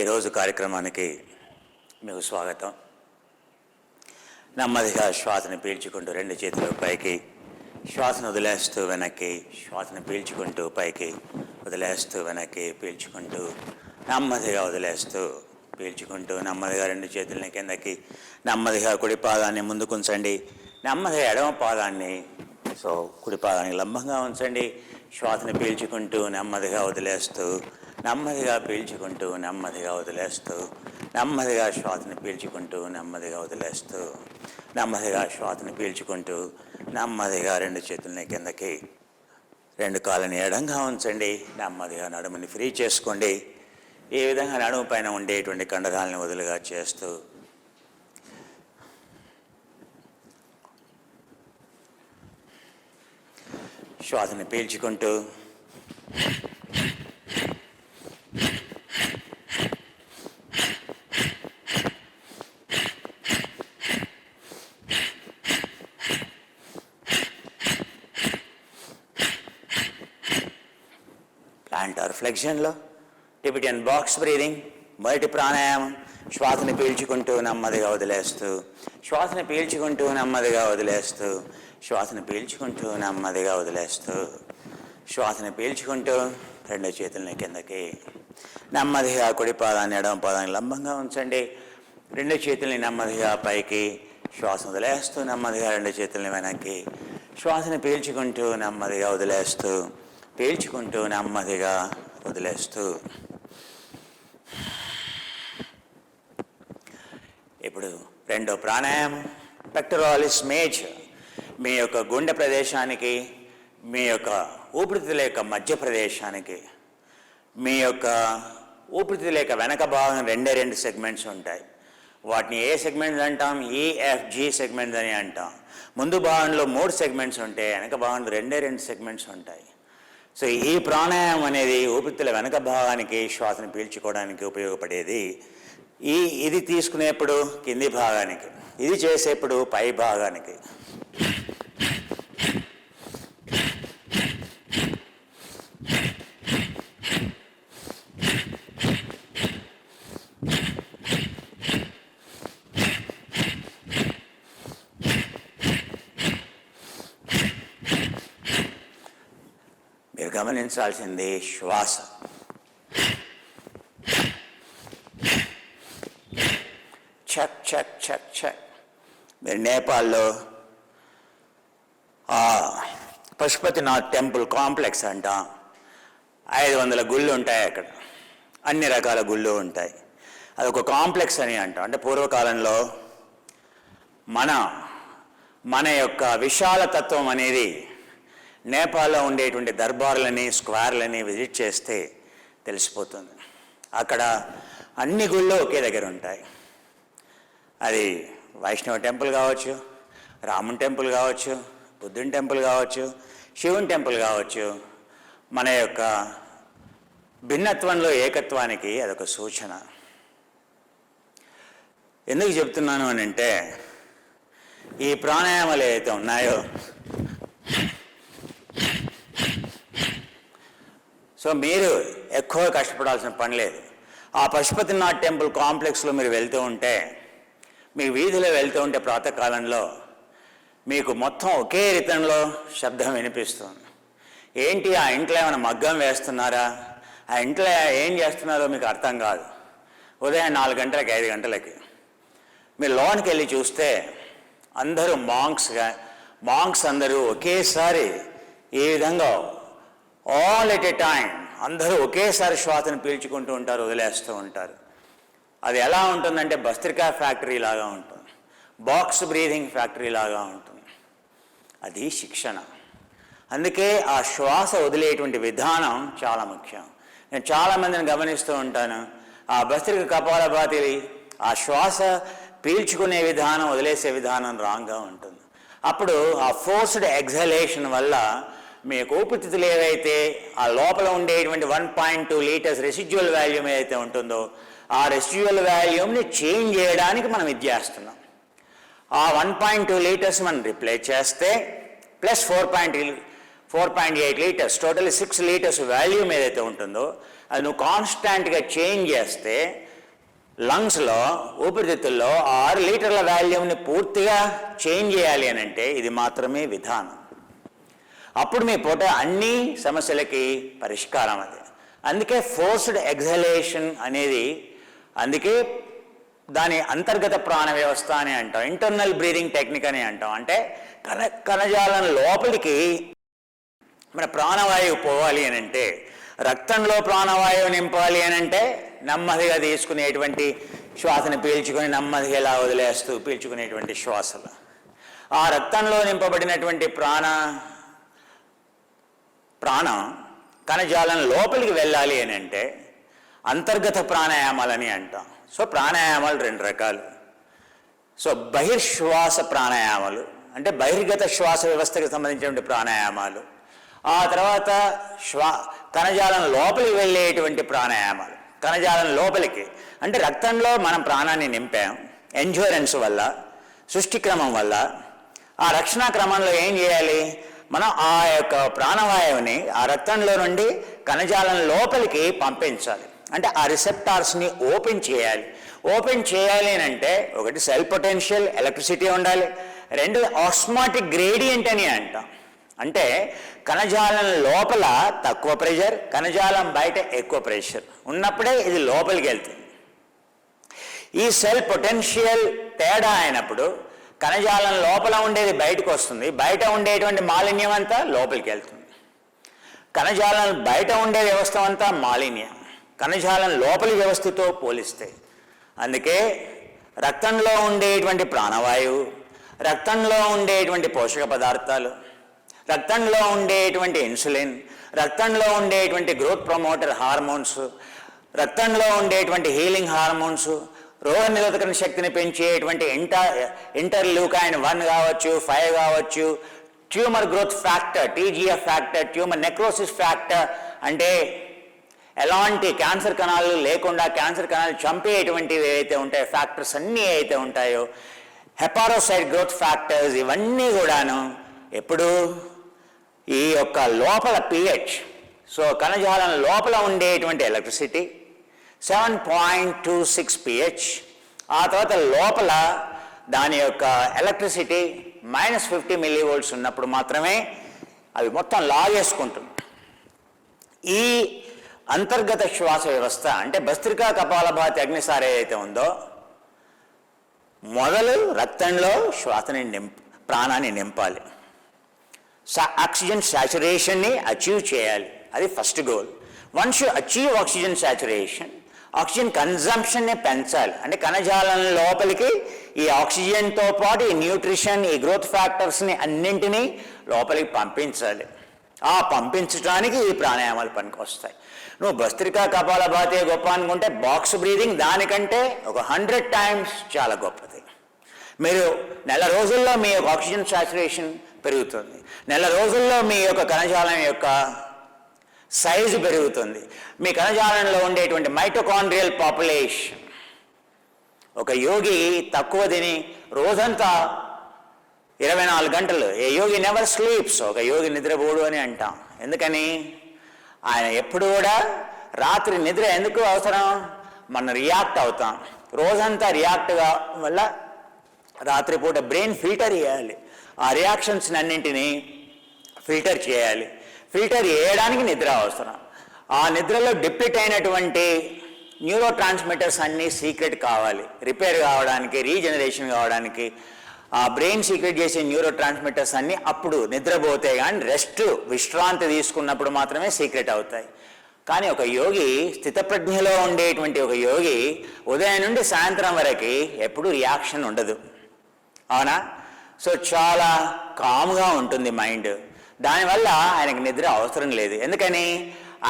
ఈరోజు కార్యక్రమానికి మీకు స్వాగతం. నెమ్మదిగా శ్వాసను పీల్చుకుంటూ రెండు చేతులు పైకి, శ్వాసను వదిలేస్తూ వెనక్కి, శ్వాసను పీల్చుకుంటూ పైకి, వదిలేస్తూ వెనక్కి, పీల్చుకుంటూ నెమ్మదిగా వదిలేస్తూ పీల్చుకుంటూ నెమ్మదిగా రెండు చేతులని కిందకి, నెమ్మదిగా కుడి పాదాన్ని ముందుకు ఉంచండి. నెమ్మదిగా ఎడమ పాదాన్ని కుడి పాదానికి లంబంగా ఉంచండి. శ్వాసను పీల్చుకుంటూ నెమ్మదిగా వదిలేస్తూ, నెమ్మదిగా పీల్చుకుంటూ నెమ్మదిగా వదిలేస్తూ, నెమ్మదిగా శ్వాసను పీల్చుకుంటూ నెమ్మదిగా వదిలేస్తూ, నెమ్మదిగా శ్వాసను పీల్చుకుంటూ నెమ్మదిగా రెండు చేతులని కిందకి, రెండు కాళ్ళని ఎడంగా ఉంచండి. నెమ్మదిగా నడుముని ఫ్రీ చేసుకోండి. ఈ విధంగా నడుము పైన ఉండేటువంటి కండరాలను వదులుగా చేస్తూ శ్వాసను పీల్చుకుంటూ ప్లాంటార్ ఫ్లెక్షన్లో టిబెటియన్ బాక్స్ బ్రీదింగ్, మొదటి ప్రాణాయామం. శ్వాసను పీల్చుకుంటూ నెమ్మదిగా వదిలేస్తూ, శ్వాసను పీల్చుకుంటూ నెమ్మదిగా వదిలేస్తూ, శ్వాసను పీల్చుకుంటూ నెమ్మదిగా వదిలేస్తూ, శ్వాసను పీల్చుకుంటూ రెండు చేతులని కిందకి, నెమ్మదిగా కుడి పాదాన్ని ఎడమ పాదాన్ని లంబంగా ఉంచండి. రెండు చేతుల్ని నెమ్మదిగా పైకి, శ్వాస వదిలేస్తూ నెమ్మదిగా రెండు చేతుల్ని వెనక్కి, శ్వాసను పీల్చుకుంటూ నెమ్మదిగా వదిలేస్తూ, పీల్చుకుంటూ నెమ్మదిగా వదిలేస్తూ. ఇప్పుడు రెండో ప్రాణాయామం పెక్టోరాలిస్ మేజర్. మీ యొక్క గుండె ప్రదేశానికి, మీ యొక్క ఊపిరితిత్తుల యొక్క మధ్య ప్రదేశానికి, మీ యొక్క ఊపిరితిత్తుల యొక్క వెనక భాగం రెండు సెగ్మెంట్స్ ఉంటాయి. వాటిని ఏ సెగ్మెంట్స్ అంటాం? EFG సెగ్మెంట్స్ అని అంటాం. ముందు భాగంలో 3 సెగ్మెంట్స్ ఉంటాయి, వెనక భాగంలో రెండు సెగ్మెంట్స్ ఉంటాయి. సో ఈ ప్రాణాయామం అనేది ఊపిరితిత్తుల వెనక భాగానికి శ్వాసను పీల్చుకోవడానికి ఉపయోగపడేది. ఇది తీసుకునేప్పుడు కింది భాగానికి, ఇది చేసేప్పుడు పై భాగానికి. మీరు గమనించాల్సింది శ్వాస. చక్ చక్ చక్ చక్. మీరు నేపాల్లో పశుపతినాథ్ టెంపుల్ కాంప్లెక్స్ అంటాం. 500 గుళ్ళు ఉంటాయి అక్కడ, అన్ని రకాల గుళ్ళు ఉంటాయి. అదొక కాంప్లెక్స్ అని అంటాం. అంటే పూర్వకాలంలో మన యొక్క విశాల తత్వం అనేది నేపాల్లో ఉండేటువంటి దర్బార్లని, స్క్వేర్లని విజిట్ చేస్తే తెలిసిపోతుంది. అక్కడ అన్ని గుళ్ళు ఒకే దగ్గర ఉంటాయి. అది వైష్ణవ టెంపుల్ కావచ్చు, రాముని టెంపుల్ కావచ్చు, బుద్ధుని టెంపుల్ కావచ్చు, శివుని టెంపుల్ కావచ్చు. మన యొక్క భిన్నత్వంలో ఏకత్వానికి అదొక సూచన. ఎందుకు చెప్తున్నాను అని అంటే, ఈ ప్రాణాయామాలు ఏవైతే ఉన్నాయో, సో మీరు ఎక్కువ కష్టపడాల్సిన పని లేదు. ఆ పశుపతినాథ్ టెంపుల్ కాంప్లెక్స్లో మీరు వెళ్తూ ఉంటే, మీ వీధిలో వెళ్తూ ఉంటే ప్రాతకాలంలో మీకు మొత్తం ఒకే రితంలో శబ్దం వినిపిస్తుంది. ఏంటి, ఆ ఇంట్లో ఏమైనా మగ్గం వేస్తున్నారా, ఆ ఇంట్లో ఏం చేస్తున్నారో మీకు అర్థం కాదు. ఉదయం 4 గంటలకి 5 గంటలకి మీరు లోనికి వెళ్ళి చూస్తే అందరూ మాంక్స్ అందరూ ఒకేసారి ఈ విధంగా ఆల్ ఎట్ ఎ టైం అందరూ ఒకేసారి శ్వాసను పీల్చుకుంటూ ఉంటారు, వదిలేస్తూ ఉంటారు. అది ఎలా ఉంటుందంటే భస్త్రికా ఫ్యాక్టరీ లాగా ఉంటుంది, బాక్స్ బ్రీదింగ్ ఫ్యాక్టరీ లాగా ఉంటుంది. అది శిక్షణ. అందుకే ఆ శ్వాస వదిలేటువంటి విధానం చాలా ముఖ్యం. నేను చాలామందిని గమనిస్తూ ఉంటాను, ఆ భస్త్రిక కపాలభాతి ఆ శ్వాస పీల్చుకునే విధానం, వదిలేసే విధానం రాంగ్గా ఉంటుంది. అప్పుడు ఆ ఫోర్స్డ్ ఎగ్జలేషన్ వల్ల మీ ఊపిరితిత్తులు ఏవైతే ఆ లోపల ఉండేటువంటి 1.2 లీటర్స్ రెసిడ్యువల్ వాల్యూమ్ ఏదైతే ఉంటుందో, ఆ రెసిడ్యువల్ వాల్యూమ్ని చేంజ్ చేయడానికి మనం ఇది చేస్తున్నాం. ఆ 1.2 లీటర్స్ మనం రిప్లేస్ చేస్తే plus 4.8 litres, total 6 litres volume ఏదైతే ఉంటుందో అది నువ్వు కాన్స్టాంట్గా చేంజ్ చేస్తే లంగ్స్లో ఊపిరితిత్తుల్లో 6 లీటర్ల వాల్యూమ్ని పూర్తిగా చేంజ్ చేయాలి అని అంటే ఇది మాత్రమే విధానం. అప్పుడు మీ పూట అన్ని సమస్యలకి పరిష్కారం అది. అందుకే ఫోర్స్డ్ ఎగ్జలేషన్ అనేది, అందుకే దాని అంతర్గత ప్రాణ వ్యవస్థ అని అంటాం, ఇంటర్నల్ బ్రీదింగ్ టెక్నిక్ అని అంటాం. అంటే కణజాలం లోపలికి మన ప్రాణవాయువు పోవాలి అని అంటే, రక్తంలో ప్రాణవాయువు నింపాలి అని అంటే నెమ్మదిగా తీసుకునేటువంటి శ్వాసను పీల్చుకొని నెమ్మదిగా ఇలా వదిలేస్తూ పీల్చుకునేటువంటి శ్వాసలు. ఆ రక్తంలో నింపబడినటువంటి ప్రాణం కణజాలం లోపలికి వెళ్ళాలి అని అంటే అంతర్గత ప్రాణాయామాలని అంటాం. సో ప్రాణాయామాలు 2 రకాలు. సో బహిర్శ్వాస ప్రాణాయామాలు అంటే బహిర్గత శ్వాస వ్యవస్థకి సంబంధించినటువంటి ప్రాణాయామాలు. ఆ తర్వాత కణజాలం లోపలికి వెళ్ళేటువంటి ప్రాణాయామాలు. కణజాలం లోపలికి అంటే రక్తంలో మనం ప్రాణాన్ని నింపాం ఎండ్యూరెన్స్ వల్ల, సృష్టి క్రమం వల్ల. ఆ రక్షణ క్రమంలో ఏం చేయాలి, మనం ఆ యొక్క ప్రాణవాయువుని ఆ రక్తంలో నుండి కణజాలం లోపలికి పంపించాలి. అంటే ఆ రిసెప్టార్స్ని ఓపెన్ చేయాలి. ఓపెన్ చేయాలి అని అంటే ఒకటి సెల్ పొటెన్షియల్ ఎలక్ట్రిసిటీ ఉండాలి, 2 ఆస్మాటిక్ గ్రేడియంట్ అని అంటాం. అంటే కణజాలం లోపల తక్కువ ప్రెషర్, కణజాలం బయట ఎక్కువ ప్రెషర్ ఉన్నప్పుడే ఇది లోపలికి వెళ్తుంది. ఈ సెల్ పొటెన్షియల్ తేడా అయినప్పుడు కణజాలం లోపల ఉండేది బయటకు వస్తుంది, బయట ఉండేటువంటి మాలిన్యం అంతా లోపలికి వెళ్తుంది. కణజాలం బయట ఉండే వ్యవస్థ అంతా మాలిన్యం కణజాలం లోపలి వ్యవస్థతో పోలిస్తే. అందుకే రక్తంలో ఉండేటువంటి ప్రాణవాయువు, రక్తంలో ఉండేటువంటి పోషక పదార్థాలు, రక్తంలో ఉండేటువంటి ఇన్సులిన్, రక్తంలో ఉండేటువంటి గ్రోత్ ప్రమోటర్ హార్మోన్స్, రక్తంలో ఉండేటువంటి హీలింగ్ హార్మోన్స్, రోగ నిరోధక శక్తిని పెంచేటువంటి ఇంటర్లూకైన్ 1 కావచ్చు, 5 కావచ్చు, tumour growth factor TGF factor, tumour necrosis factor అంటే ఎలాంటి క్యాన్సర్ కణాలు లేకుండా క్యాన్సర్ కణాలు చంపేటువంటివి ఏవైతే ఉంటాయో ఫ్యాక్టర్స్ అన్నీ ఏవైతే ఉంటాయో, హెపారోసైట్ గ్రోత్ ఫ్యాక్టర్స్, ఇవన్నీ కూడాను ఎప్పుడు ఈ యొక్క లోపల pH. సో కణజాలం లోపల ఉండేటువంటి ఎలక్ట్రిసిటీ 7.26 pH. ఆ తర్వాత లోపల దాని యొక్క ఎలక్ట్రిసిటీ -50 millivolts ఉన్నప్పుడు మాత్రమే అవి మొత్తం లాగేసుకుంటుంది. ఈ అంతర్గత శ్వాస వ్యవస్థ అంటే భస్త్రికా కపాలభాతి అగ్నిసార ఏదైతే ఉందో, మొదలు రక్తంలో శ్వాసని ప్రాణాన్ని నింపాలి, ఆక్సిజన్ సాచురేషన్ని అచీవ్ చేయాలి. అది first goal. Once you achieve oxygen saturation, oxygen కన్జంప్షన్ని పెంచాలి. అంటే కణజాలం లోపలికి ఈ ఆక్సిజన్తో పాటు ఈ న్యూట్రిషన్, ఈ గ్రోత్ ఫ్యాక్టర్స్ని అన్నింటినీ లోపలికి పంపించాలి. ఆ పంపించడానికి ఈ ప్రాణాయామాలు పనికి వస్తాయి. నువ్వు భస్త్రికా కపాలభాతి గొప్ప అనుకుంటే బాక్స్ బ్రీదింగ్ దానికంటే ఒక 100 times చాలా గొప్పది. మీరు నెల రోజుల్లో మీ యొక్క ఆక్సిజన్ సాచురేషన్ పెరుగుతుంది, నెల రోజుల్లో మీ యొక్క కణజాలం యొక్క సైజు పెరుగుతుంది. మీ కణజాలంలో ఉండేటువంటి మైటోకాండ్రియల్ పాపులేషన్, ఒక యోగి తక్కువ తిని రోజంతా 24 గంటలు, ఏ యోగి నెవర్ స్లీప్స్, ఒక యోగి నిద్రపోడు అని అంటాం. ఎందుకని? ఆయన ఎప్పుడు కూడా రాత్రి నిద్ర ఎందుకు అవసరం? మనం రియాక్ట్ అవుతాం, రోజంతా రియాక్ట్గా వల్ల రాత్రిపూట బ్రెయిన్ ఫిల్టర్ చేయాలి, ఆ రియాక్షన్స్ని అన్నింటినీ ఫిల్టర్ చేయాలి. ఫిల్టర్ చేయడానికి నిద్ర అవసరం. ఆ నిద్రలో డిప్లీట్ అయినటువంటి న్యూరో ట్రాన్స్మిటర్స్ అన్నీ సీక్రెట్ కావాలి, రిపేర్ కావడానికి, రీజనరేషన్ కావడానికి. ఆ బ్రెయిన్ సీక్రెట్ చేసే న్యూరో ట్రాన్స్మిటర్స్ అన్నీ అప్పుడు నిద్రపోతే కానీ, విశ్రాంతి తీసుకున్నప్పుడు మాత్రమే సీక్రెట్ అవుతాయి. కానీ ఒక యోగి, స్థితప్రజ్ఞలో ఉండేటువంటి ఒక యోగి ఉదయం నుండి సాయంత్రం వరకు ఎప్పుడూ రియాక్షన్ ఉండదు, అవునా? సో చాలా కామ్గా ఉంటుంది మైండ్. దానివల్ల ఆయనకు నిద్ర అవసరం లేదు. ఎందుకని?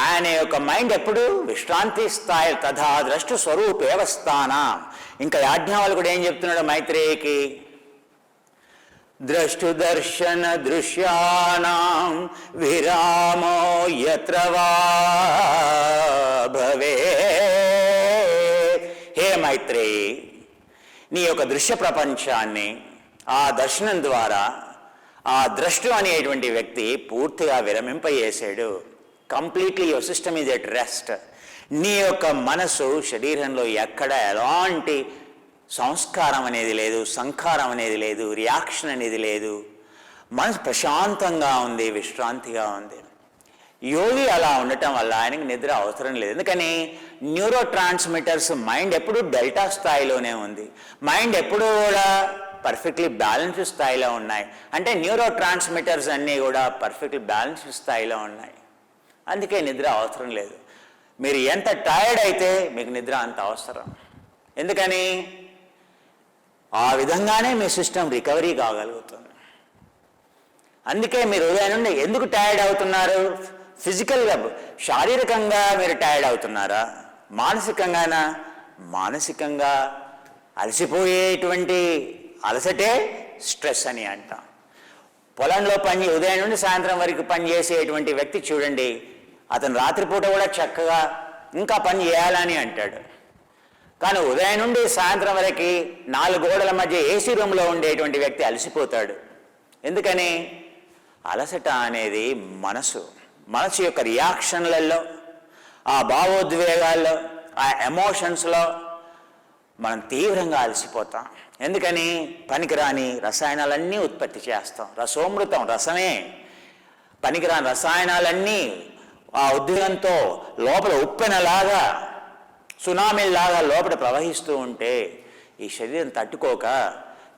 ఆయన యొక్క మైండ్ ఎప్పుడు విశ్రాంతి స్థాయి. తథా ద్రష్టు స్వరూపేవస్థాన. ఇంకా యాజ్ఞవల్కుడు ఏం చెప్తున్నాడు మైత్రేయికి? ద్రష్టు దర్శన దృశ్యానాం విరామో యత్ర వా భవే. హే మైత్రేయి, నీ యొక్క దృశ్య ప్రపంచాన్ని ఆ దర్శనం ద్వారా ఆ ద్రష్టు అనేటువంటి వ్యక్తి పూర్తిగా విరమింపజేసాడు. Completely your system is at rest. నీ యొక్క మనసు శరీరంలో ఎక్కడ ఎలాంటి సంస్కారం అనేది లేదు, సంకారం అనేది లేదు, రియాక్షన్ అనేది లేదు. మనసు ప్రశాంతంగా ఉంది, విశ్రాంతిగా ఉంది. యోగి అలా ఉండటం వల్ల ఆయనకి నిద్ర అవసరం లేదు. ఎందుకని న్యూరో ట్రాన్స్మిటర్స్ మైండ్ ఎప్పుడు డెల్టా స్థాయిలోనే ఉంది. మైండ్ ఎప్పుడూ కూడా పర్ఫెక్ట్లీ బ్యాలెన్స్డ్ స్థాయిలో ఉన్నాయి. అంటే న్యూరో ట్రాన్స్మిటర్స్ అన్నీ కూడా పర్ఫెక్ట్లీ బ్యాలెన్స్డ్ స్థాయిలో ఉన్నాయి. అందుకే నిద్ర అవసరం లేదు. మీరు ఎంత టైర్డ్ అయితే మీకు నిద్ర అంత అవసరం. ఎందుకని ఆ విధంగానే మీ సిస్టమ్ రికవరీ కాగలుగుతుంది. అందుకే మీరు ఉదయం నుండి ఎందుకు టైర్డ్ అవుతున్నారు? ఫిజికల్గా, శారీరకంగా మీరు టైర్డ్ అవుతున్నారా? మానసికంగానా? మానసికంగా అలసిపోయేటువంటి అలసటే స్ట్రెస్ అని అంటాం. పొలంలో ఉదయం నుండి సాయంత్రం వరకు పనిచేసేటువంటి వ్యక్తి చూడండి, అతను రాత్రిపూట కూడా చక్కగా ఇంకా పని చేయాలని అంటాడు. కానీ ఉదయం నుండి సాయంత్రం వరకు 4 గోడల మధ్య ఏసీ రూమ్లో ఉండేటువంటి వ్యక్తి అలసిపోతాడు. ఎందుకని? అలసట అనేది మనసు యొక్క రియాక్షన్లలో, ఆ భావోద్వేగాల్లో, ఆ ఎమోషన్స్లో మనం తీవ్రంగా అలసిపోతాం. ఎందుకని? పనికిరాని రసాయనాలన్నీ ఉత్పత్తి చేస్తాం. రసోమృతం, రసమే. పనికిరాని రసాయనాలన్నీ ఆ ఉద్వేగంతో లోపల ఉప్పెనలాగా, సునామీలాగా లోపల ప్రవహిస్తూ ఉంటే ఈ శరీరం తట్టుకోక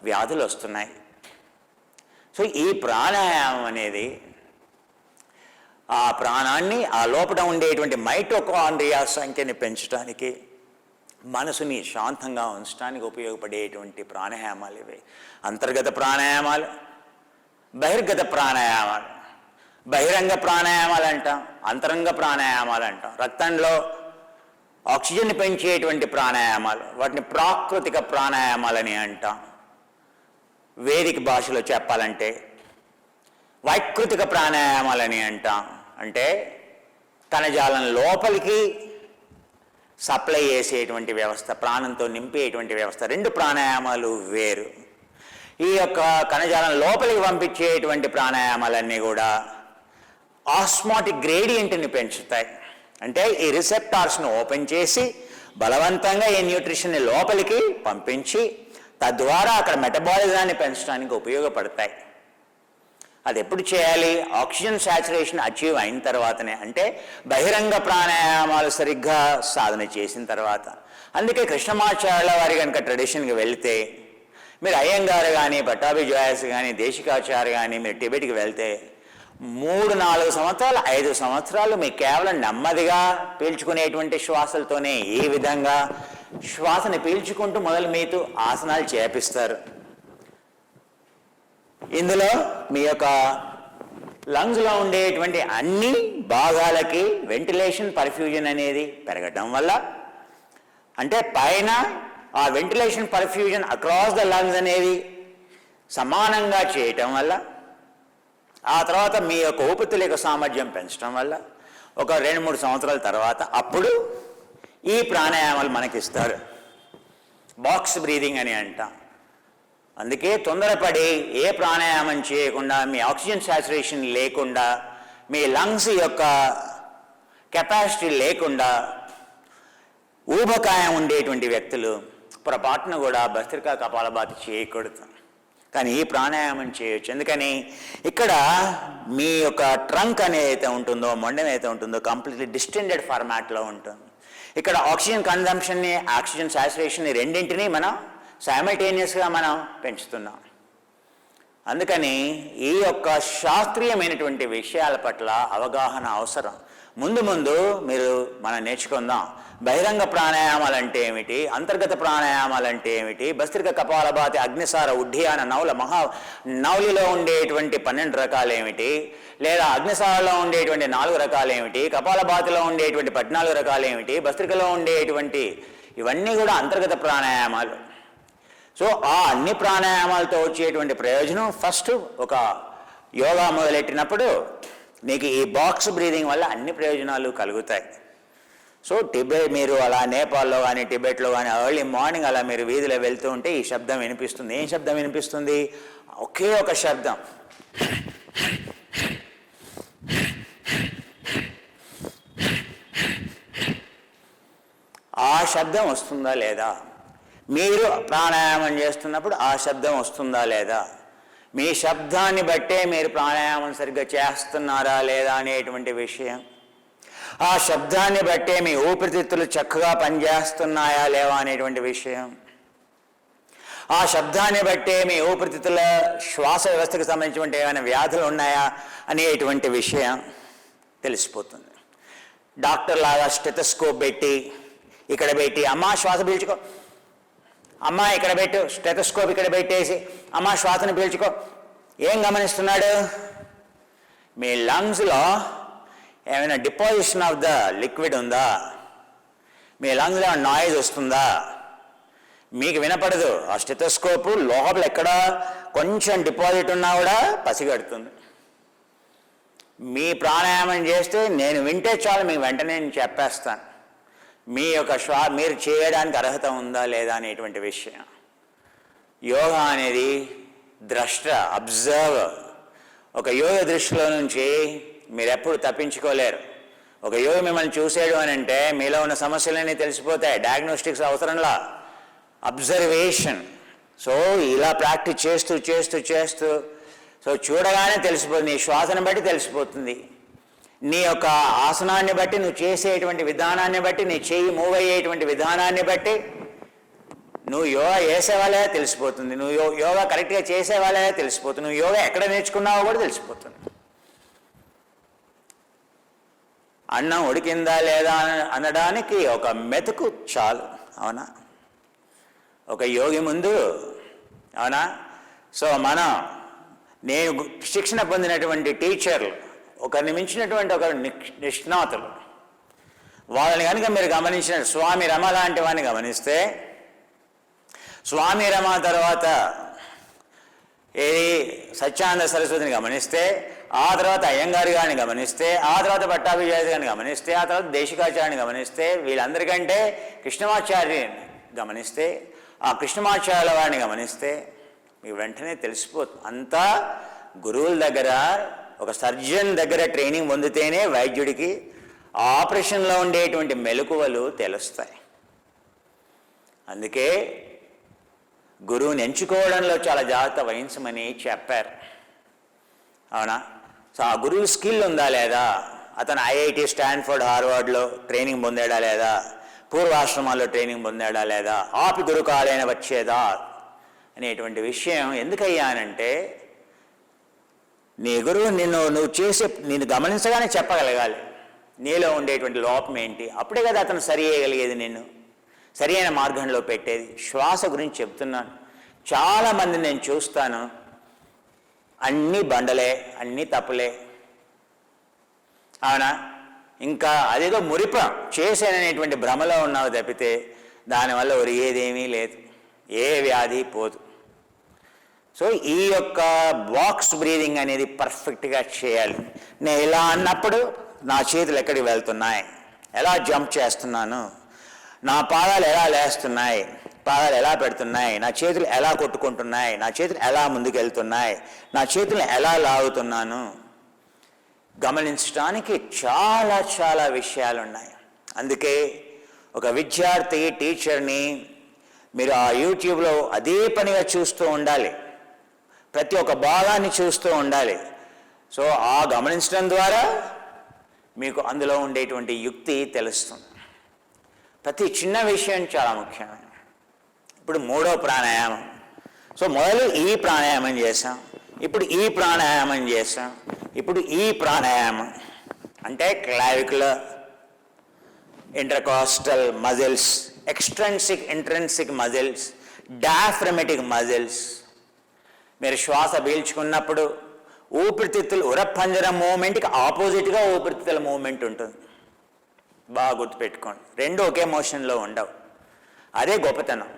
వ్యాధులు వస్తున్నాయి. సో ఈ ప్రాణాయామం అనేది ఆ ప్రాణాన్ని, ఆ లోపల ఉండేటువంటి మైటోకాండ్రియా సంఖ్యని పెంచడానికి, మనసుని శాంతంగా ఉంచడానికి ఉపయోగపడేటువంటి ప్రాణాయామాలు ఇవి. అంతర్గత ప్రాణాయామాలు, బహిర్గత ప్రాణాయామాలు. బహిరంగ ప్రాణాయామాలు అంటాం, అంతరంగ ప్రాణాయామాలు అంటాం. రక్తంలో ఆక్సిజన్ పెంచేటువంటి ప్రాణాయామాలు, వాటిని ప్రాకృతిక ప్రాణాయామాలని అంటాం. వేదిక భాషలో చెప్పాలంటే వైకృతిక ప్రాణాయామాలని అంటాం. అంటే కణజాలం లోపలికి సప్లై చేసేటువంటి వ్యవస్థ, ప్రాణంతో నింపేటువంటి వ్యవస్థ. 2 ప్రాణాయామాలు వేరు. ఈ యొక్క కణజాలం లోపలికి పంపించేటువంటి ప్రాణాయామాలన్నీ కూడా ఆస్మాటిక్ గ్రేడియంట్ని పెంచుతాయి. అంటే ఈ రిసెప్టార్స్ను ఓపెన్ చేసి బలవంతంగా ఈ న్యూట్రిషన్ని లోపలికి పంపించి తద్వారా అక్కడ మెటబాలిజాన్ని పెంచడానికి ఉపయోగపడతాయి. అది ఎప్పుడు చేయాలి? ఆక్సిజన్ సాచురేషన్ అచీవ్ అయిన తర్వాతనే, అంటే బహిరంగ ప్రాణాయామాలు సరిగ్గా సాధన చేసిన తర్వాత. అందుకే కృష్ణమాచార్యుల వారి కనుక ట్రెడిషన్కి వెళితే, మీరు అయ్యంగారు కానీ, పట్టాభి జోయాస్ కానీ, దేశికాచార్య కానీ మీరు టిబెట్కి వెళ్తే 3-4 సంవత్సరాలు, 5 సంవత్సరాలు మీకు కేవలం నెమ్మదిగా పీల్చుకునేటువంటి శ్వాసలతోనే ఈ విధంగా శ్వాసని పీల్చుకుంటూ మొదలు మీతో ఆసనాలు చేపిస్తారు. ఇందులో మీ యొక్క లంగ్స్లో ఉండేటువంటి అన్ని భాగాలకి వెంటిలేషన్, పర్ఫ్యూజన్ అనేది పెరగడం వల్ల, అంటే పైన ఆ ventilation, perfusion across the lungs అనేది సమానంగా చేయటం వల్ల, ఆ తర్వాత మీ యొక్క ఊపిరితిత్తుల సామర్థ్యం పెంచడం వల్ల ఒక 2-3 సంవత్సరాల తర్వాత అప్పుడు ఈ ప్రాణాయామాలు మనకిస్తారు. బాక్స్ బ్రీదింగ్ అని అంటాం. అందుకే తొందరపడి ఏ ప్రాణాయామం చేయకుండా, మీ ఆక్సిజన్ సాచురేషన్ లేకుండా, మీ లంగ్స్ యొక్క కెపాసిటీ లేకుండా ఊబకాయం ఉండేటువంటి వ్యక్తులు పొరపాటున కూడా భస్త్రికా కపాలభాతి చేయకూడదు. కానీ ఈ ప్రాణాయామం చేయొచ్చు. ఎందుకని? ఇక్కడ మీ యొక్క ట్రంక్ అనేది ఉంటుందో, మొండెం అయితే ఉంటుందో కంప్లీట్లీ డిస్టెండెడ్ ఫార్మాట్లో ఉంటుంది. ఇక్కడ ఆక్సిజన్ కన్జంప్షన్ని, ఆక్సిజన్ సాచురేషన్ని రెండింటినీ మనం సైమల్టేనియస్గా మనం పెంచుతున్నాం. అందుకని ఈ యొక్క శాస్త్రీయమైనటువంటి విషయాల పట్ల అవగాహన అవసరం. ముందు మీరు మనం నేర్చుకుందాం. బహిరంగ ప్రాణాయామాలు అంటే ఏమిటి, అంతర్గత ప్రాణాయామాలు అంటే ఏమిటి, భస్త్రిక కపాలభాతి, అగ్నిసార, ఉడ్డియాన, నౌలిలో ఉండేటువంటి 12 రకాలు ఏమిటి, లేదా అగ్నిసారలో ఉండేటువంటి 4 రకాలు ఏమిటి, కపాలభాతిలో ఉండేటువంటి 14 రకాలు ఏమిటి, భస్త్రికలో ఉండేటువంటి ఇవన్నీ కూడా అంతర్గత ప్రాణాయామాలు. సో ఆ అన్ని ప్రాణాయామాలతో వచ్చేటువంటి ప్రయోజనం, ఫస్ట్ ఒక యోగా మొదలెట్టినప్పుడు నీకు ఈ బాక్స్ బ్రీదింగ్ వల్ల అన్ని ప్రయోజనాలు కలుగుతాయి. సో మీరు అలా నేపాల్లో కానీ, టిబెట్లో కానీ ఎర్లీ మార్నింగ్ అలా మీరు వీధిలో వెళ్తూ ఉంటే ఈ శబ్దం వినిపిస్తుంది. ఏం శబ్దం వినిపిస్తుంది? ఒకే ఒక శబ్దం. శబ్దం వస్తుందా లేదా? మీరు ప్రాణాయామం చేస్తున్నప్పుడు ఆ శబ్దం వస్తుందా లేదా? మీ శబ్దాన్ని బట్టే మీరు ప్రాణాయామం సరిగ్గా చేస్తున్నారా లేదా అనేటువంటి విషయం. ఆ శబ్దాన్ని బట్టే మీ ఊపిరితిత్తులు చక్కగా పనిచేస్తున్నాయా లేవా అనేటువంటి విషయం. ఆ శబ్దాన్ని బట్టే మీ ఊపిరితిత్తుల శ్వాస వ్యవస్థకు సంబంధించినటువంటి ఏమైనా వ్యాధులు ఉన్నాయా అనేటువంటి విషయం తెలిసిపోతుంది. డాక్టర్ లాగా స్టెథోస్కోప్ పెట్టి ఇక్కడ పెట్టి, అమ్మా శ్వాస పీల్చుకో, అమ్మా ఇక్కడ పెట్టు, స్టెథోస్కోప్ ఇక్కడ పెట్టేసి అమ్మా శ్వాసను పీల్చుకో. ఏం గమనిస్తున్నాడు? మీ లంగ్స్లో ఏమైనా డిపాజిషన్ ఆఫ్ ద లిక్విడ్ ఉందా? మీ లంగ్స్లో ఏమైనా నాయిస్ వస్తుందా? మీకు వినపడదు. ఆ స్టెథోస్కోపు లోపల ఎక్కడ కొంచెం డిపాజిట్ ఉన్నా కూడా పసిగడుతుంది. మీ ప్రాణాయామం చేస్తే నేను వింటే చాలు, మీకు వెంటనే నేను చెప్పేస్తాను మీ యొక్క మీరు చేయడానికి అర్హత ఉందా లేదా అనేటువంటి విషయం. యోగా అనేది ద్రష్ట, అబ్జర్వ్. ఒక యోగ దృష్టిలో నుంచి మీరు ఎప్పుడు తప్పించుకోలేరు. ఒక యోగి మిమ్మల్ని చూసేయడం అని అంటే మీలో ఉన్న సమస్యలన్నీ తెలిసిపోతాయి. డయాగ్నోస్టిక్స్ అవసరంలా, అబ్జర్వేషన్. సో ఇలా ప్రాక్టీస్ చేస్తూ చేస్తూ చేస్తూ సో చూడగానే తెలిసిపోతుంది. నీ శ్వాసను బట్టి తెలిసిపోతుంది, నీ యొక్క ఆసనాన్ని బట్టి, నువ్వు చేసేటువంటి విధానాన్ని బట్టి, నీ చెయ్యి మూవ్ అయ్యేటువంటి విధానాన్ని బట్టి నువ్వు యోగా చేసేవాళ్ళే తెలిసిపోతుంది, నువ్వు యోగా కరెక్ట్గా చేసేవాళ్ళే తెలిసిపోతుంది, నువ్వు యోగా ఎక్కడ నేర్చుకున్నావో కూడా తెలిసిపోతుంది. అన్నం ఉడికిందా లేదా అనడానికి ఒక మెతుకు చాలు, అవునా? ఒక యోగి ముందు, అవునా? సో నేను శిక్షణ పొందినటువంటి టీచర్లు, ఒకరిని మించినటువంటి ఒకరు నిష్ణాతులు, వాళ్ళని కనుక మీరు గమనించిన స్వామి రమ లాంటి వాడిని గమనిస్తే, స్వామి రమ తర్వాత సత్యానంద సరస్వతిని గమనిస్తే, ఆ తర్వాత అయ్యంగారి గారిని గమనిస్తే, ఆ తర్వాత పట్టాభిజయ గారిని గమనిస్తే, ఆ తర్వాత దేశికాచార్యని గమనిస్తే, వీళ్ళందరికంటే కృష్ణమాచార్యని గమనిస్తే, ఆ కృష్ణమాచార్యుల వారిని గమనిస్తే మీకు వెంటనే తెలిసిపోతుంది. అంతా గురువుల దగ్గర, ఒక సర్జన్ దగ్గర ట్రైనింగ్ పొందితేనే వైద్యుడికి ఆపరేషన్లో ఉండేటువంటి మెలకువలు తెలుస్తాయి. అందుకే గురువుని ఎంచుకోవడంలో చాలా జాగ్రత్త వహించమని చెప్పారు, అవునా? సో ఆ గురువు స్కిల్ ఉందా లేదా? అతను ఐఐటి, స్టాన్ఫోర్డ్, హార్వర్డ్లో ట్రైనింగ్ పొందాడా లేదా? పూర్వాశ్రమాల్లో ట్రైనింగ్ పొందాడా లేదా? ఆపి గురుకాలైన వచ్చేదా అనేటువంటి విషయం ఎందుకయ్యానంటే, నీ గురువు నిన్ను గమనించగానే చెప్పగలగాలి నీలో ఉండేటువంటి లోపం ఏంటి. అప్పుడే కదా అతను సరి చేయగలిగేది, నిన్ను సరి అయిన మార్గంలో పెట్టేది. శ్వాస గురించి చెప్తున్నాను. చాలామంది నేను చూస్తాను, అన్నీ బండలే, అన్నీ తప్పులే, అవునా? ఇంకా అదేదో మురిప చేసేననేటువంటి భ్రమలో ఉన్నావు తప్పితే దానివల్ల ఒరిగేదేమీ లేదు, ఏ వ్యాధి పోదు. సో ఈ యొక్క బాక్స్ బ్రీదింగ్ అనేది పర్ఫెక్ట్గా చేయాలి. నేను ఇలా అన్నప్పుడు నా చేతులు ఎక్కడికి వెళ్తున్నాయి, ఎలా జంప్ చేస్తున్నాను, నా పాదాలు ఎలా లేస్తున్నాయి, పాదాలు ఎలా పెడుతున్నాయి, నా చేతులు ఎలా కొట్టుకుంటున్నాయి, నా చేతులు ఎలా ముందుకెళ్తున్నాయి, నా చేతులు ఎలా లాగుతున్నాను గమనించడానికి చాలా చాలా విషయాలు ఉన్నాయి. అందుకే ఒక విద్యార్థి టీచర్ని మీరు ఆ యూట్యూబ్లో అదే పనిగా చూస్తూ ఉండాలి, ప్రతి ఒక్క భాగాన్ని చూస్తూ ఉండాలి. సో ఆ గమనించడం ద్వారా మీకు అందులో ఉండేటువంటి యుక్తి తెలుస్తుంది. ప్రతి చిన్న విషయం చాలా ముఖ్యమైన. ఇప్పుడు మూడో ప్రాణాయామం. సో మొదలు ఈ ప్రాణాయామం చేసాం, ఇప్పుడు ఈ ప్రాణాయామం చేసాం, ఇప్పుడు ఈ ప్రాణాయామం అంటే clavicular, intercostal muscles, extrinsic intrinsic muscles, diaphragmatic muscles. మీరు శ్వాస పీల్చుకున్నప్పుడు ఊపిరితిత్తులు ఉరపంజరం మూమెంట్కి ఆపోజిట్గా ఊపిరితిత్తుల మూమెంట్ ఉంటుంది. బాగా గుర్తుపెట్టుకోండి, రెండు ఒకే మోషన్లో ఉండవు. అదే గొప్పతనం.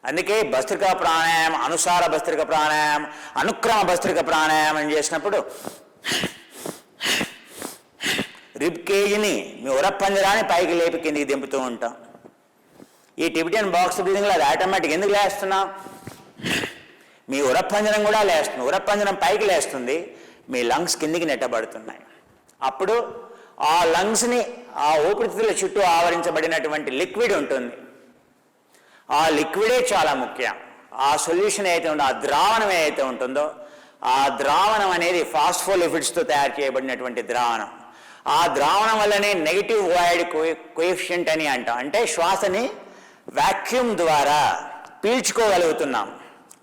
అందుకే భస్త్రికా ప్రాణాయామం, అనుసార భస్త్రిక ప్రాణాయామం, అనుక్రమ భస్త్రిక ప్రాణాయామం చేసినప్పుడు రిబ్ కేజీని, మీ ఉరపంజరాన్ని పైకి లేపి కిందికి దింపుతూ ఉంటాం. ఈ టిబిటియన్ బాక్స్ బ్రీదింగ్లో అది ఆటోమేటిక్. ఎందుకు లేస్తున్నాం? మీ ఉరపంజరం కూడా లేస్తుంది, ఉరపంజరం పైకి లేస్తుంది, మీ లంగ్స్ కిందికి నెట్టబడుతున్నాయి. అప్పుడు ఆ లంగ్స్ని ఆ ఊపిరితిత్తుల చుట్టూ ఆవరించబడినటువంటి లిక్విడ్ ఉంటుంది. ఆ లిక్విడే చాలా ముఖ్యం. ఆ సొల్యూషన్ ఏదైతే ఉందో, ఆ ద్రావణం ఏదైతే ఉంటుందో, ఆ ద్రావణం అనేది ఫాస్ఫోలిపిడ్స్తో తయారు చేయబడినటువంటి ద్రావణం. ఆ ద్రావణం వల్లనే నెగిటివ్ వాయిడ్ కోఎఫిషియంట్ అని అంటాం. అంటే శ్వాసని వాక్యూమ్ ద్వారా పీల్చుకోగలుగుతున్నాం.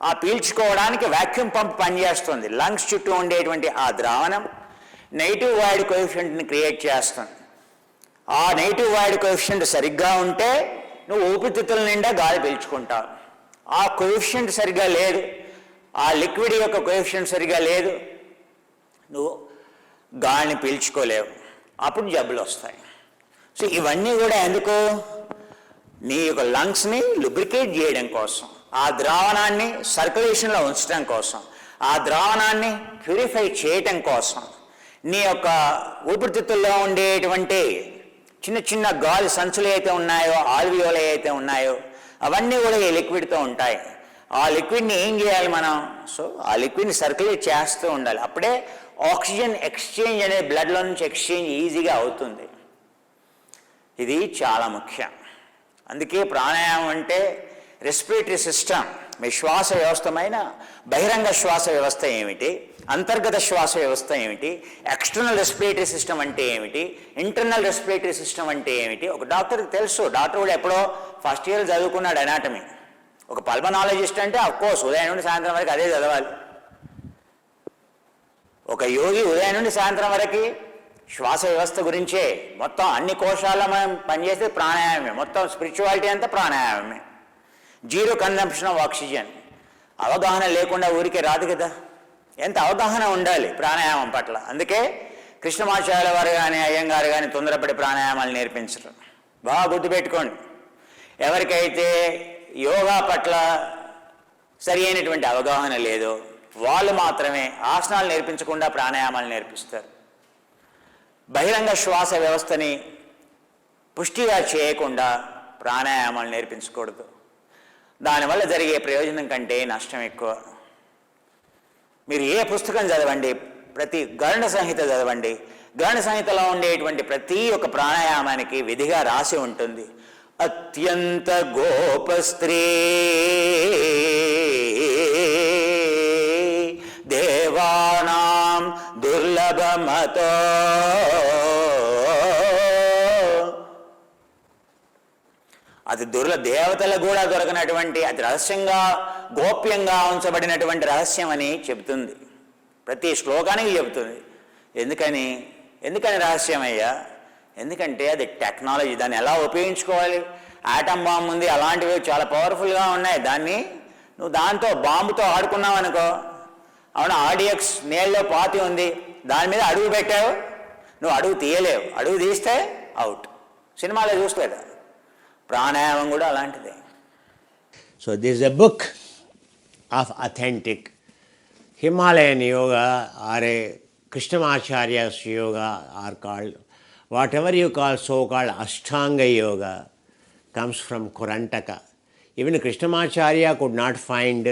ఆ పీల్చుకోవడానికి వాక్యూమ్ పంప్ పనిచేస్తుంది. లంగ్స్ చుట్టూ ఉండేటువంటి ఆ ద్రావణం నెగిటివ్ వాయిడ్ కోఎఫిషియంట్ని క్రియేట్ చేస్తుంది. ఆ నెగిటివ్ వాయిడ్ కోఎఫిషియంట్ సరిగ్గా ఉంటే నువ్వు ఊపిరితిత్తుల నిండా గాలి పీల్చుకుంటావు. ఆ కోఎఫిషియంట్ సరిగ్గా లేదు, ఆ లిక్విడ్ యొక్క కోఎఫిషియంట్ సరిగ్గా లేదు, నువ్వు గాలిని పీల్చుకోలేవు. అప్పుడు జబ్బులు వస్తాయి. సో ఇవన్నీ కూడా ఎందుకు? నీ యొక్క లంగ్స్ని లుబ్రికేట్ చేయడం కోసం, ఆ ద్రావణాన్ని సర్క్యులేషన్లో ఉంచడం కోసం, ఆ ద్రావణాన్ని ప్యూరిఫై చేయటం కోసం, నీ యొక్క ఊపిరితిత్తుల్లో ఉండేటువంటి చిన్న చిన్న గాలి సంచులు అయితే ఉన్నాయో, ఆల్వియోలు అయితే ఉన్నాయో, అవన్నీ కూడా ఈ లిక్విడ్తో ఉంటాయి. ఆ లిక్విడ్ని ఏం చేయాలి మనం? సో ఆ లిక్విడ్ని సర్క్యులేట్ చేస్తూ ఉండాలి. అప్పుడే ఆక్సిజన్ ఎక్స్చేంజ్ అనేది బ్లడ్లో నుంచి ఎక్స్చేంజ్ ఈజీగా అవుతుంది. ఇది చాలా ముఖ్యం. అందుకే ప్రాణాయామం అంటే రెస్పిరేటరీ సిస్టమ్, మీ శ్వాస వ్యవస్థమైన బహిరంగ శ్వాస వ్యవస్థ ఏమిటి, అంతర్గత శ్వాస వ్యవస్థ ఏమిటి, ఎక్స్టర్నల్ రెస్పిరేటరీ సిస్టమ్ అంటే ఏమిటి, ఇంటర్నల్ రెస్పిరేటరీ సిస్టమ్ అంటే ఏమిటి, ఒక డాక్టర్కి తెలుసు. డాక్టర్ కూడా ఎప్పుడో ఫస్ట్ ఇయర్ చదువుకున్నాడు అనాటమీ. ఒక పల్మనాలజిస్ట్ అంటే అఫ్కోర్స్ ఉదయం నుండి సాయంత్రం వరకు అదే చదవాలి. ఒక యోగి ఉదయం నుండి సాయంత్రం వరకు శ్వాస వ్యవస్థ గురించే, మొత్తం అన్ని కోశాల్లో మనం పనిచేస్తే ప్రాణాయామమే, మొత్తం స్పిరిచువాలిటీ అంతా ప్రాణాయామమే. Zero consumption of oxygen. అవగాహన లేకుండా ఊరికే రాదు కదా, ఎంత అవగాహన ఉండాలి ప్రాణాయామం పట్ల. అందుకే కృష్ణమాచార్యుల వారు కానీ అయ్యంగారు కానీ తొందరపడి ప్రాణాయామాలు నేర్పించరు. బాగా గుర్తుపెట్టుకోండి, ఎవరికైతే యోగా పట్ల సరి అయినటువంటి అవగాహన లేదో వాళ్ళు మాత్రమే ఆసనాలు నేర్పించకుండా ప్రాణాయామాలు నేర్పిస్తారు. బహిరంగ శ్వాస వ్యవస్థని పుష్టిగా చేయకుండా ప్రాణాయామాలు నేర్పించకూడదు. దానివల్ల జరిగే ప్రయోజనం కంటే నష్టం ఎక్కువ. మీరు ఏ పుస్తకం చదవండి, ప్రతి గరుడ సంహిత చదవండి, గరుడ సంహితలో ఉండేటువంటి ప్రతి ఒక్క ప్రాణాయామానికి విధిగా రాసి ఉంటుంది. అత్యంత గోపస్త్రీ దేవానాం దుర్లభమతో, అది దేవతలకు కూడా దొరకనటువంటి, అది రహస్యంగా గోప్యంగా ఉంచబడినటువంటి రహస్యం అని చెబుతుంది. ప్రతి శ్లోకానికి చెబుతుంది. ఎందుకని రహస్యమయ్యా? ఎందుకంటే అది టెక్నాలజీ, దాన్ని ఎలా ఉపయోగించుకోవాలి. ఆటం బాంబు ఉంది, అలాంటివి చాలా పవర్ఫుల్గా ఉన్నాయి. దాన్ని నువ్వు దాంతో బాంబుతో ఆడుకున్నావు అనుకో, అవును ఆర్డిఎక్స్ నేలలో పాతి ఉంది, దాని మీద అడుగు పెట్టావు, నువ్వు అడుగు తీయలేవు, అడుగు తీస్తే అవుట్. సినిమాలో చూసుకోలేదా? ప్రాణాయామం కూడా అలాంటిదే. So this is a book of authentic Himalayan yoga or a Krishnamacharya's yoga are called, whatever you call so-called Ashtanga yoga comes from Kurantaka. Even Krishnamacharya could not find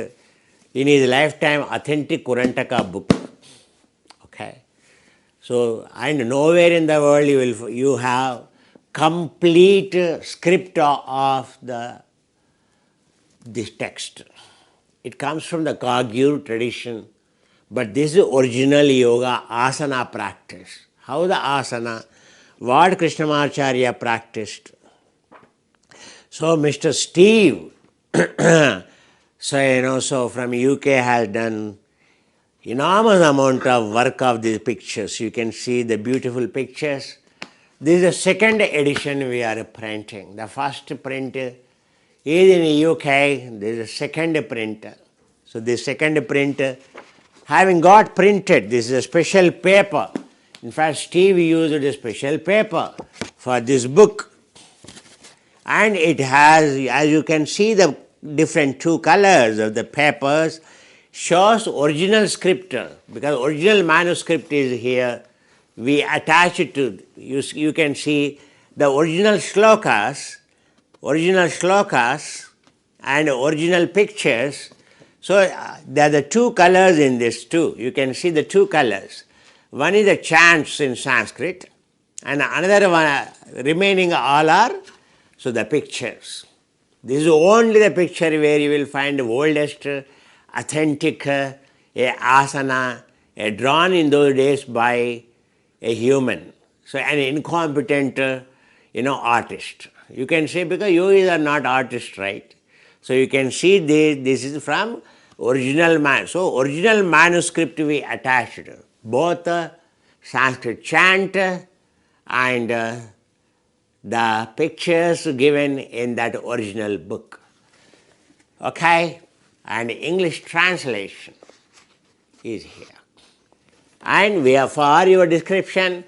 in his lifetime authentic Kurantaka book. Okay. So, and nowhere in the world you have complete script of this text. It comes from the Kagyu tradition, but this is original yoga asana practice. How the asana, what Krishnamacharya practiced. So Mr. Steve, so from UK has done enormous amount of work of these pictures. You can see the beautiful pictures. This is the second edition we are printing. The first print is in the UK, this is the second print. So this second print, having got printed, this is a special paper. In fact, Steve used a special paper for this book. And it has, as you can see, the different two colors of the papers shows original script, because original manuscript is here. We attach it to, you can see the original shlokas and original pictures. So there are the two colors in this too. You can see the two colors. One is the chants in Sanskrit and another one, remaining all are, so the pictures. This is only the picture where you will find the oldest, authentic asana, drawn in those days by a human. So an incompetent, artist. You can say, because yogis are not artists, right? So you can see this is from original man. So original manuscript we attached, both Sanskrit chant and the pictures given in that original book. Okay? And English translation is here. And we have, for your description,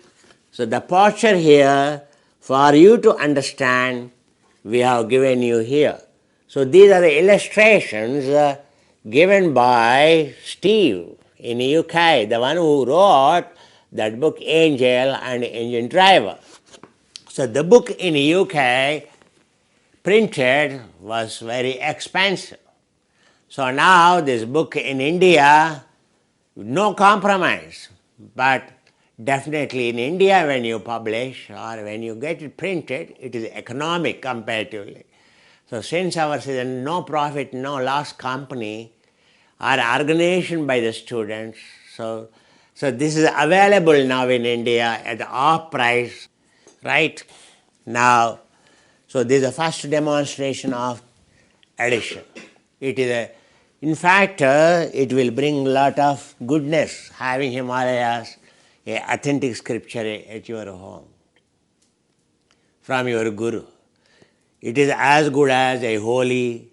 so the posture here, for you to understand, we have given you here. So these are the illustrations given by Steve in the UK, the one who wrote that book Angel and Engine Driver. So the book in the UK printed was very expensive. So now this book in India, no compromise, but definitely in India when you publish or when you get it printed, it is economic comparatively. So since ours is a no profit, no loss company or organization by the students, so this is available now in India at off price, right? Now, so this is the first demonstration of addition. It is in fact, it will bring a lot of goodness having Himalayas, a authentic scripture at your home from your Guru. It is as good as a holy,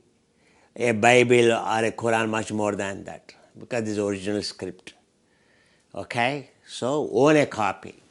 a Bible or a Quran, much more than that, because this is original script. Okay? So own a copy.